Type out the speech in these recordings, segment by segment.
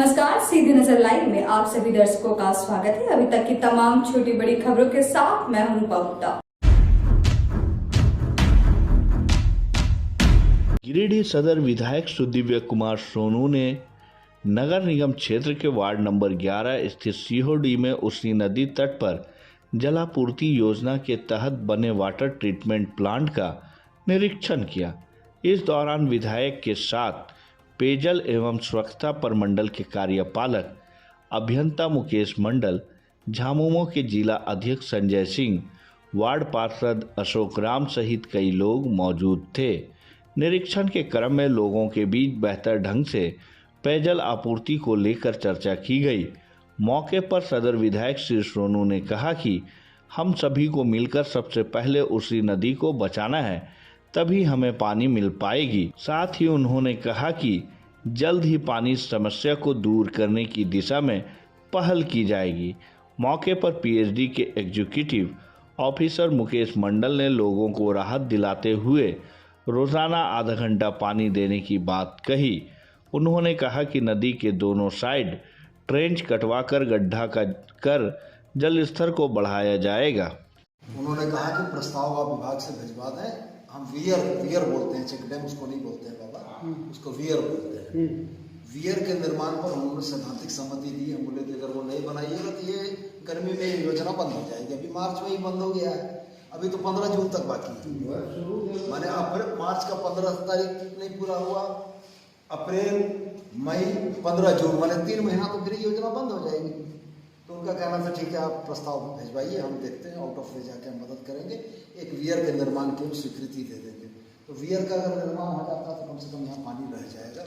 नमस्कार, सीधी नजर लाइव में आप सभी दर्शकों का स्वागत है। अभी तक की तमाम छोटी बड़ी खबरों के साथ मैं हूं रूपा गुप्ता। गिरिडीह सदर विधायक सुदिव्य कुमार सोनू ने नगर निगम क्षेत्र के वार्ड नंबर 11 स्थित सीहोडी में उसनी नदी तट पर जलापूर्ति योजना के तहत बने वाटर ट्रीटमेंट प्लांट का निरीक्षण किया। इस दौरान विधायक के साथ पेयजल एवं स्वच्छता प्रमंडल के कार्यपालक अभियंता मुकेश मंडल, झामुमो के जिला अध्यक्ष संजय सिंह, वार्ड पार्षद अशोक राम सहित कई लोग मौजूद थे। निरीक्षण के क्रम में लोगों के बीच बेहतर ढंग से पेयजल आपूर्ति को लेकर चर्चा की गई। मौके पर सदर विधायक श्री सोनू ने कहा कि हम सभी को मिलकर सबसे पहले उसी नदी को बचाना है, तभी हमें पानी मिल पाएगी। साथ ही उन्होंने कहा कि जल्द ही पानी समस्या को दूर करने की दिशा में पहल की जाएगी। मौके पर पीएचडी के एग्जीक्यूटिव ऑफिसर मुकेश मंडल ने लोगों को राहत दिलाते हुए रोजाना आधा घंटा पानी देने की बात कही। उन्होंने कहा कि नदी के दोनों साइड ट्रेंच कटवाकर गड्ढा कर जल स्तर को बढ़ाया जाएगा। उन्होंने कहा कि प्रस्ताव आप विभाग से भिजवा दें। हम वियर बोलते हैं, चेक डैम उसको नहीं बोलते हैं बाबा, उसको वियर बोलते हैं। वियर के निर्माण पर उन्होंने सैद्धांतिक सहमति दी। हम बोले कि अगर वो नहीं बनाइएगा तो ये गर्मी में योजना बंद हो जाएगी। अभी मार्च में ही बंद हो गया है, अभी तो 15 जून तक बाकी है। माने अप्रैल मार्च का 15 तारीख नहीं पूरा हुआ, अप्रैल मई 15 जून माने 3 महीना तो फिर योजना बंद हो जाएगी। तो उनका कहना था ठीक है, आप प्रस्ताव भिजवाइए, हम देखते हैं, आउट ऑफ वे जाके हम मदद करेंगे, एक वियर के निर्माण की स्वीकृति दे देंगे। तो वियर का अगर निर्माण हो जाता तो कम से कम यहाँ पानी रह जाएगा।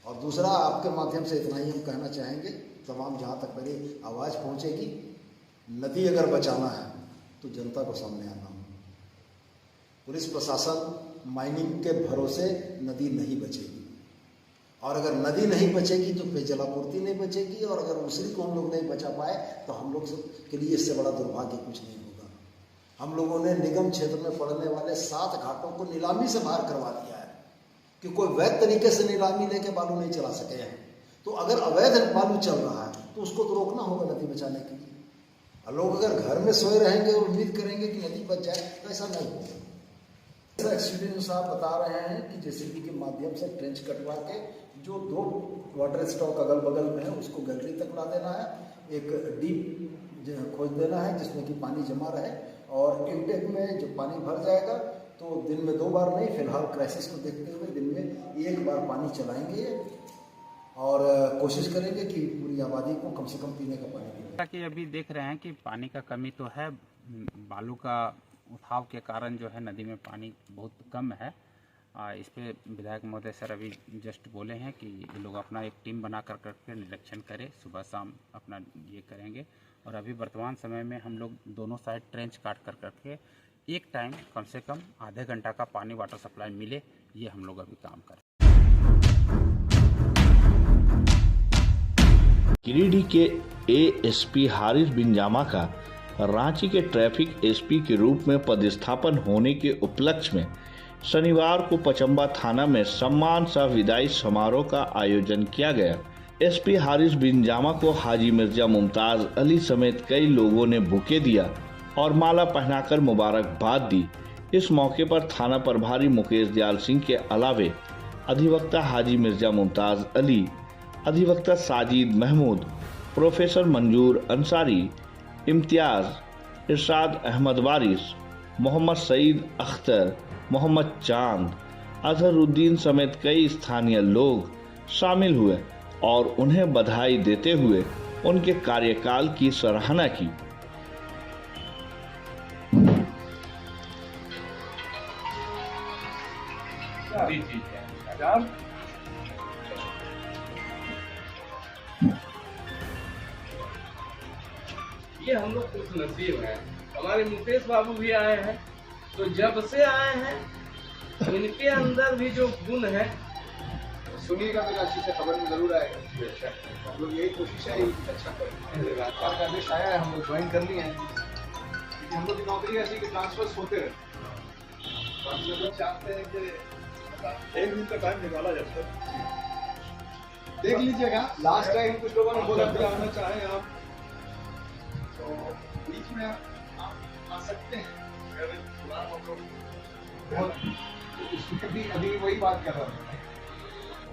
और दूसरा, आपके माध्यम से इतना ही हम कहना चाहेंगे, तमाम जहाँ तक मेरी आवाज़ पहुँचेगी, नदी अगर बचाना है तो जनता को सामने आना हो। पुलिस प्रशासन माइनिंग के भरोसे नदी नहीं बचेगी, और अगर नदी नहीं बचेगी तो पेयजल आपूर्ति नहीं बचेगी, और अगर उसरी को हम लोग नहीं बचा पाए तो हम लोग के लिए इससे बड़ा दुर्भाग्य कुछ नहीं होगा। हम लोगों ने निगम क्षेत्र में पड़ने वाले 7 घाटों को नीलामी से बाहर करवा दिया है कि कोई वैध तरीके से नीलामी लेके बालू नहीं चला सके हैं। तो अगर अवैध बालू चल रहा है तो उसको तो रोकना होगा नदी बचाने के लिए। और लोग अगर घर में सोए रहेंगे और उम्मीद करेंगे कि नदी बच जाए तो ऐसा नहीं होगा। एक्सीडेंट साहब बता रहे हैं कि जेसीबी के माध्यम से ट्रेंच कटवा के जो 2 वाटर स्टॉक अगल बगल में है उसको गैलरी तक ला देना है, एक डीप खोज देना है जिसमें कि पानी जमा रहे, और इनटेक में जब पानी भर जाएगा तो दिन में 2 बार नहीं, फिलहाल क्राइसिस को देखते हुए दिन में 1 बार पानी चलाएंगे और कोशिश करेंगे कि पूरी आबादी को कम से कम पीने का पानी मिले। ताकि अभी देख रहे हैं कि पानी का कमी तो है, बालू का उठाव के कारण जो है नदी में पानी बहुत कम है। इस पे विधायक महोदय सर अभी जस्ट बोले हैं कि ये लोग अपना एक टीम बना कर करके निरीक्षण करें, सुबह शाम अपना ये करेंगे। और अभी वर्तमान समय में हम लोग दोनों साइड ट्रेंच काट कर करके एक टाइम कम से कम आधे घंटा का पानी वाटर सप्लाई मिले, ये हम लोग अभी काम करें। गिरिडीह के एएसपी हारिस बिन जामा का रांची के ट्रैफिक एसपी के रूप में पदस्थापन होने के उपलक्ष्य में शनिवार को पचम्बा थाना में सम्मान सह विदाई समारोह का आयोजन किया गया। एसपी हारिस बिन जामा को हाजी मिर्जा मुमताज अली समेत कई लोगों ने बुके दिया और माला पहनाकर मुबारकबाद दी। इस मौके पर थाना प्रभारी मुकेश दयाल सिंह के अलावे अधिवक्ता हाजी मिर्जा मुमताज अली, अधिवक्ता साजिद महमूद, प्रोफेसर मंजूर अंसारी, इम्तियाज, इरशाद अहमद वारिस, मोहम्मद सईद अख्तर, मोहम्मद चांद, अजहरुद्दीन समेत कई स्थानीय लोग शामिल हुए और उन्हें बधाई देते हुए उनके कार्यकाल की सराहना की। ये हम लोग खुश नसीब हैं। हमारे मुकेश बाबू भी आए हैं, तो जब से आए हैं इनके अंदर भी जो गुण है, सुनिएगा तो अच्छी से खबर में जरूर आएगा। हम लोग यही कोशिश है अच्छा करें। आपका आदेश आया है, हम लोग ज्वाइन कर लिए हैं, क्योंकि हम लोग की नौकरी ऐसी कि ट्रांसफर्स होते रहे। हम लोग चाहते हैं कि एक दिन का टाइम निकाला जाए। देख लीजिएगा, लास्ट टाइम कुछ लोगों ने बोला कि आना चाहे आप तो बीच में आप आ सकते हैं। उसमें भी अभी वही बात कर रहा हूँ।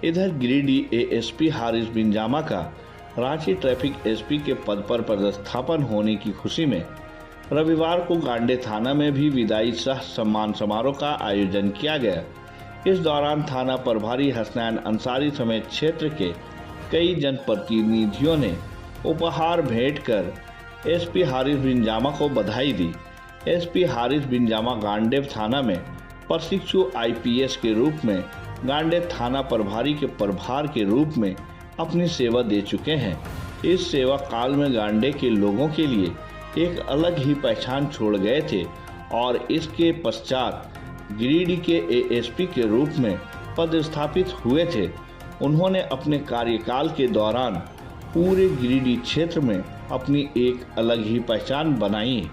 इधर गिरिडीह एएसपी हारिस बिन जामा का रांची ट्रैफिक एसपी के पद पर पदस्थापन होने की खुशी में रविवार को गांडे थाना में भी विदाई सह सम्मान समारोह का आयोजन किया गया। इस दौरान थाना प्रभारी हसनैन अंसारी समेत क्षेत्र के कई जनप्रतिनिधियों ने उपहार भेंट कर एसपी हारिस बिन जामा को बधाई दी। एसपी हारिस बिन जामा गांडे थाना में प्रशिक्षु आईपीएस के रूप में गांडे थाना प्रभारी के प्रभार के रूप में अपनी सेवा दे चुके हैं। इस सेवा काल में गांडे के लोगों के लिए एक अलग ही पहचान छोड़ गए थे और इसके पश्चात गिरिडीह के एएसपी के रूप में पदस्थापित हुए थे। उन्होंने अपने कार्यकाल के दौरान पूरे गिरिडीह क्षेत्र में अपनी एक अलग ही पहचान बनाई।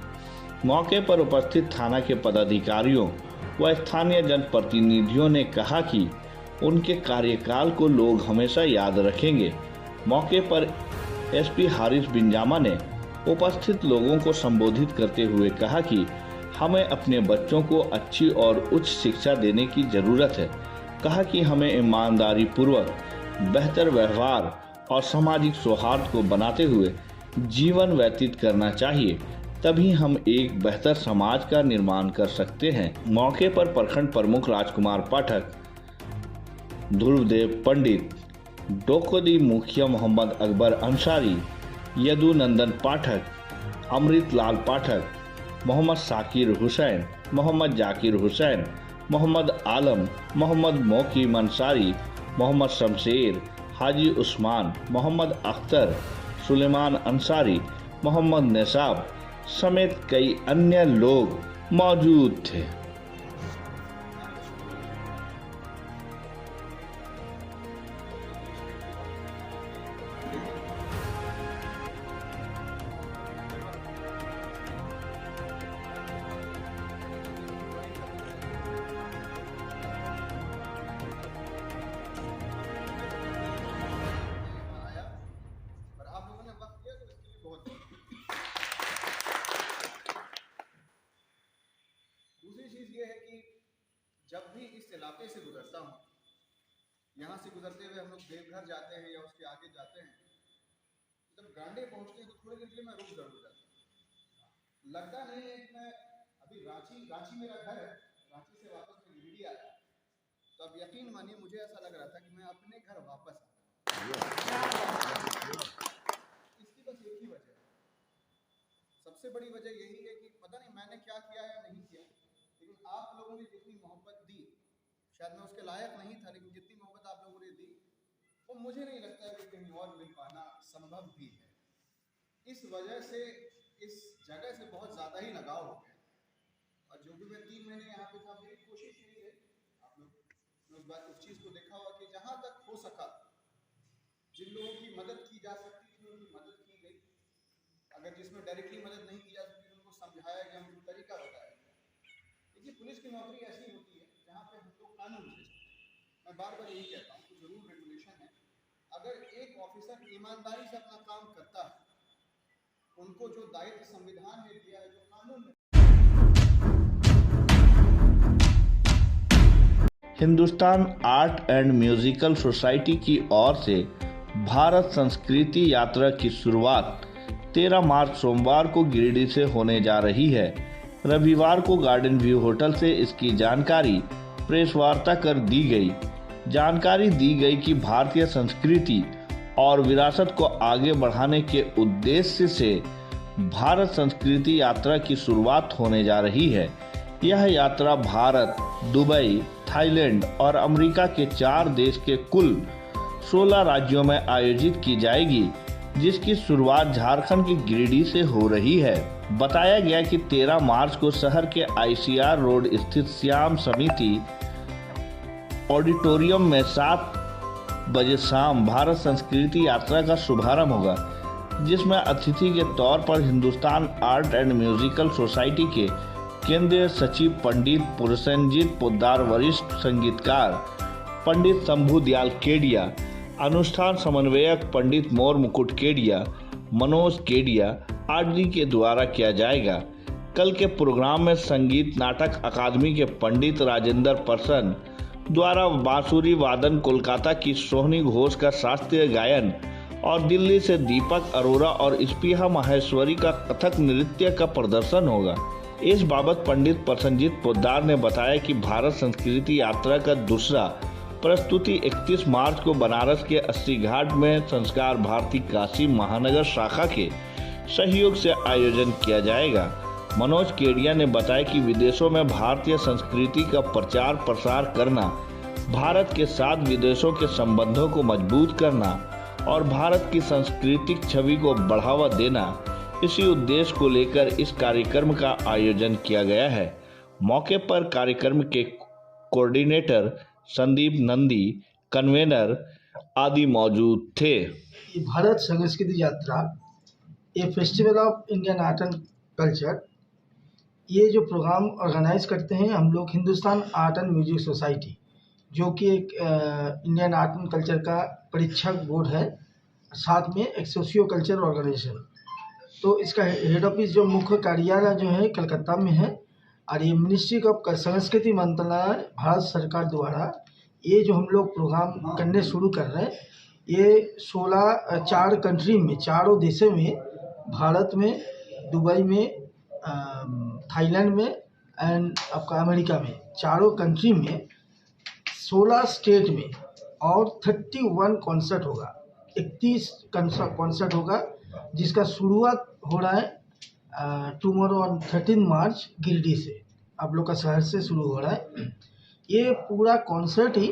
मौके पर उपस्थित थाना के पदाधिकारियों व स्थानीय जनप्रतिनिधियों ने कहा कि उनके कार्यकाल को लोग हमेशा याद रखेंगे। मौके पर एसपी हारिस बिन जामा ने उपस्थित लोगों को संबोधित करते हुए कहा कि हमें अपने बच्चों को अच्छी और उच्च शिक्षा देने की जरूरत है। कहा कि हमें ईमानदारी पूर्वक बेहतर व्यवहार और सामाजिक सौहार्द को बनाते हुए जीवन व्यतीत करना चाहिए, तभी हम एक बेहतर समाज का निर्माण कर सकते हैं। मौके पर प्रखंड प्रमुख राजकुमार पाठक, ध्रुवदेव पंडित, डोकोदी मुखिया मोहम्मद अकबर अंसारी, यदु नंदन पाठक, अमृत लाल पाठक, मोहम्मद साकिर हुसैन, मोहम्मद जाकिर हुसैन, मोहम्मद आलम, मोहम्मद मोकीम अंसारी, मोहम्मद शमशेर, हाजी उस्मान, मोहम्मद अख्तर, सुलेमान अंसारी, मोहम्मद निसाब समेत कई अन्य लोग मौजूद थे। और आप लोगों ने वक्त दिया तो इसके लिए बहुत दूसरी चीज ये है कि जब भी इस इलाके से गुजरता हूँ, यहाँ से गुजरते हुए हम लोग देवघर जाते हैं या उसके आगे जाते हैं, जब गांडे पहुँचते हैं तो थोड़ी देर के लिए मैं रुक जरूर जाता हूँ। लगता नहीं है कि मैं अभी रांची मेरा घर है, रांची से वापस मैं गिरिडीह आया, तो अब यकीन मानिए मुझे ऐसा लग रहा था कि मैं अपने घर वापस इसकी बस एक ही वजह है, सबसे बड़ी वजह यही है कि पता नहीं मैंने क्या किया या नहीं किया, लेकिन आप लोगों ने जितनी मोहब्बत दी, शायद मैं उसके लायक नहीं था, लेकिन जितनी मोहब्बत आप लोगों ने दी वो मुझे नहीं लगता है कि कहीं और मिल पाना संभव भी है। इस वजह से इस जगह से बहुत ज़्यादा ही लगाव हो गया, और जो भी मैं 3 महीने यहाँ पे था, मेरी कोशिश यही है, आप लोग उस चीज़ को देखा होगा कि जहाँ तक हो सका जिन लोगों की मदद की जा सकती थी उनकी मदद की गई, अगर जिसमें डायरेक्टली मदद नहीं की जा सकती उनको समझाया गया, उनको तरीका बताया गया। देखिए पुलिस की नौकरी ऐसी होती है जहाँ पे हम लोग कानून से, मैं बार बार यही कहता हूँ कि जरूर रेगुलेशन है, अगर एक ऑफिसर ईमानदारी से अपना काम करता है, उनको जो दायित्व संविधान ने दिया है, जो कानून में। Hindustan art and musical society की ओर से भारत संस्कृति यात्रा की शुरुआत 13 मार्च सोमवार को गिरिडीह से होने जा रही है। रविवार को गार्डन व्यू होटल से इसकी जानकारी प्रेस वार्ता कर दी गई। जानकारी दी गई कि भारतीय संस्कृति और विरासत को आगे बढ़ाने के उद्देश्य से भारत संस्कृति यात्रा की शुरुआत होने जा रही है। यह यात्रा भारत, दुबई, थाईलैंड और अमेरिका के 4 देश के कुल 16 राज्यों में आयोजित की जाएगी, जिसकी शुरुआत झारखंड के गिरिडीह से हो रही है। बताया गया कि 13 मार्च को शहर के आईसीआर रोड स्थित श्याम समिति ऑडिटोरियम में 7 बजे शाम भारत संस्कृति यात्रा का शुभारंभ होगा, जिसमें अतिथि के तौर पर Hindustan art and musical society के केंद्रीय सचिव पंडित पुरुषेंजीत पोद्दार, वरिष्ठ संगीतकार पंडित शंभू दयाल केडिया, अनुष्ठान समन्वयक पंडित मोर मुकुट केडिया मनोज केडिया आरडी के द्वारा किया जाएगा। कल के प्रोग्राम में संगीत नाटक अकादमी के पंडित राजेंद्र प्रसन्न द्वारा बांसुरी वादन, कोलकाता की सोहनी घोष का शास्त्रीय गायन और दिल्ली से दीपक अरोरा और स्पीहा माहेश्वरी का कथक नृत्य का प्रदर्शन होगा। इस बाबत पंडित प्रसन्नजीत पोद्दार ने बताया कि भारत संस्कृति यात्रा का दूसरा प्रस्तुति 31 मार्च को बनारस के अस्सी घाट में संस्कार भारती काशी महानगर शाखा के सहयोग से आयोजन किया जाएगा। मनोज केडिया ने बताया कि विदेशों में भारतीय संस्कृति का प्रचार प्रसार करना, भारत के साथ विदेशों के संबंधों को मजबूत करना और भारत की सांस्कृतिक छवि को बढ़ावा देना, इसी उद्देश्य को लेकर इस कार्यक्रम का आयोजन किया गया है। मौके पर कार्यक्रम के कोऑर्डिनेटर संदीप नंदी, कन्वेनर आदि मौजूद थे। भारत संस्कृति यात्रा, ये festival of Indian art and culture, ये जो प्रोग्राम ऑर्गेनाइज करते हैं हम लोग Hindustan art and music society, जो कि एक इंडियन आर्ट एंड कल्चर का परीक्षक बोर्ड है, साथ में एक सोशियो कल्चर ऑर्गेनाइजेशन। तो इसका हेड ऑफिस जो मुख्य कार्यालय जो है कलकत्ता में है, और ये मिनिस्ट्री ऑफ संस्कृति मंत्रालय भारत सरकार द्वारा ये जो हम लोग प्रोग्राम करने शुरू कर रहे हैं, ये 4 कंट्री में, 4 देशों में, भारत में, दुबई में, थाईलैंड में एंड आपका अमेरिका में, 4 कंट्री में 16 स्टेट में और 31 कॉन्सर्ट होगा, 31 कॉन्सर्ट होगा, जिसका शुरुआत हो रहा है टुमारो ऑन 13 मार्च गिरिडीह से, आप लोग का शहर से शुरू हो रहा है। ये पूरा कॉन्सर्ट ही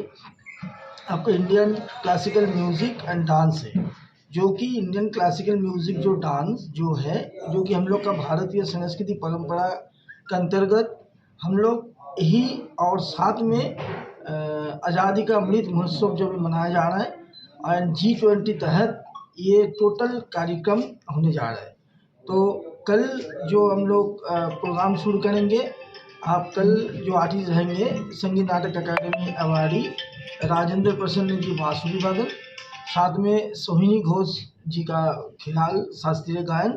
आपका Indian classical music and dance है, जो कि इंडियन क्लासिकल म्यूज़िक जो डांस जो है, जो कि हम लोग का भारतीय संस्कृति परंपरा के अंतर्गत हम लोग ही, और साथ में आज़ादी का अमृत महोत्सव जो भी मनाया जा रहा है एंड G20 तहत ये टोटल कार्यक्रम होने जा रहा है। तो कल जो हम लोग प्रोग्राम शुरू करेंगे, आप कल जो आर्टिस्ट रहेंगे, संगीत नाटक अकादमी अवार्डी राजेंद्र प्रसन्न जी बांसुरी वादन, साथ में सोहिनी घोष जी का ख्याल शास्त्रीय गायन,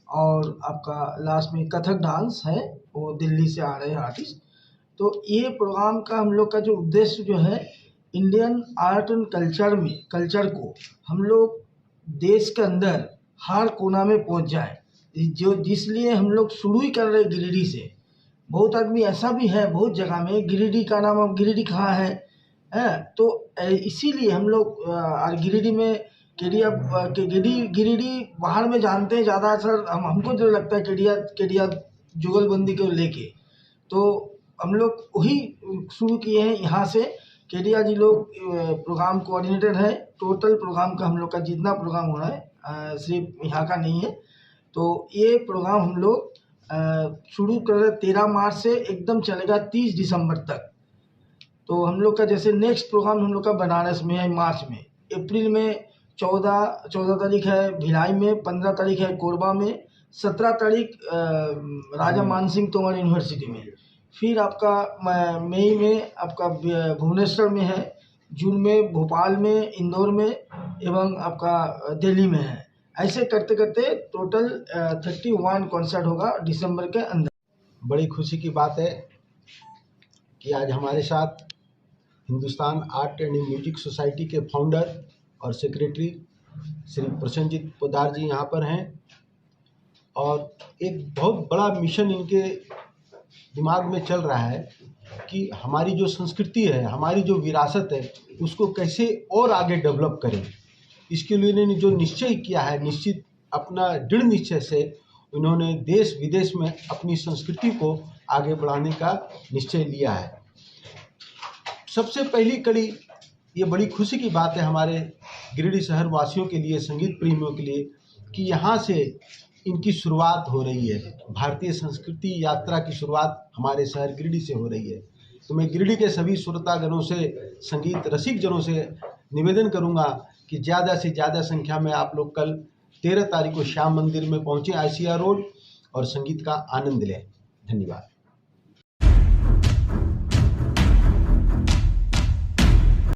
और आपका लास्ट में कथक डांस है, वो दिल्ली से आ रहे हैं आर्टिस्ट। तो ये प्रोग्राम का हम लोग का जो उद्देश्य जो है, इंडियन आर्ट एंड कल्चर को हम लोग देश के अंदर हर कोना में पहुंच जाए, जो जिसलिए हम लोग शुरू ही कर रहे हैं गिरिडीह से। बहुत आदमी ऐसा भी है, बहुत जगह में गिरिडीह का नाम, अब गिरिडीह कहाँ है, तो इसीलिए हम लोग गिरिडीह में गिरिडीह बाहर में जानते हैं ज़्यादा। सर हमको जो लगता है केडिया जुगलबंदी को लेके, तो हम लोग वही शुरू किए हैं यहाँ से। केडिया जी लोग प्रोग्राम कोऑर्डिनेटर है। टोटल प्रोग्राम का हम लोग का जितना प्रोग्राम हो रहा है सिर्फ यहाँ का नहीं है। तो ये प्रोग्राम हम लोग शुरू कर रहे 13 मार्च से एकदम चलेगा 30 दिसंबर तक। तो हम लोग का जैसे नेक्स्ट प्रोग्राम हम लोग का बनारस में है मार्च में, अप्रैल में 14 तारीख है भिलाई में, 15 तारीख है कोरबा में, 17 तारीख राजा मानसिंह तोमर यूनिवर्सिटी में, फिर आपका मई में आपका भुवनेश्वर में है, जून में भोपाल में, इंदौर में एवं आपका दिल्ली में है। ऐसे करते करते टोटल 31 कॉन्सर्ट होगा दिसंबर के अंदर। बड़ी खुशी की बात है कि आज हमारे साथ Hindustan art and music society के फाउंडर और सेक्रेटरी श्री प्रसन्नजीत पोद्दार जी यहाँ पर हैं, और एक बहुत बड़ा मिशन इनके दिमाग में चल रहा है कि हमारी जो संस्कृति है, हमारी जो विरासत है, उसको कैसे और आगे डेवलप करें। इसके लिए इन्होंने जो निश्चय किया है, निश्चित अपना दृढ़ निश्चय से उन्होंने देश विदेश में अपनी संस्कृति को आगे बढ़ाने का निश्चय लिया है। सबसे पहली कड़ी, ये बड़ी खुशी की बात है हमारे गिरिडीह शहर वासियों के लिए, संगीत प्रेमियों के लिए, कि यहाँ से इनकी शुरुआत हो रही है। भारतीय संस्कृति यात्रा की शुरुआत हमारे शहर गिरिडीह से हो रही है। तो मैं गिरिडीह के सभी श्रोतागणों से, संगीत रसिक जनों से निवेदन करूंगा कि ज़्यादा से ज़्यादा संख्या में आप लोग कल 13 तारीख को श्याम मंदिर में पहुँचें, ICR रोड, और संगीत का आनंद लें। धन्यवाद।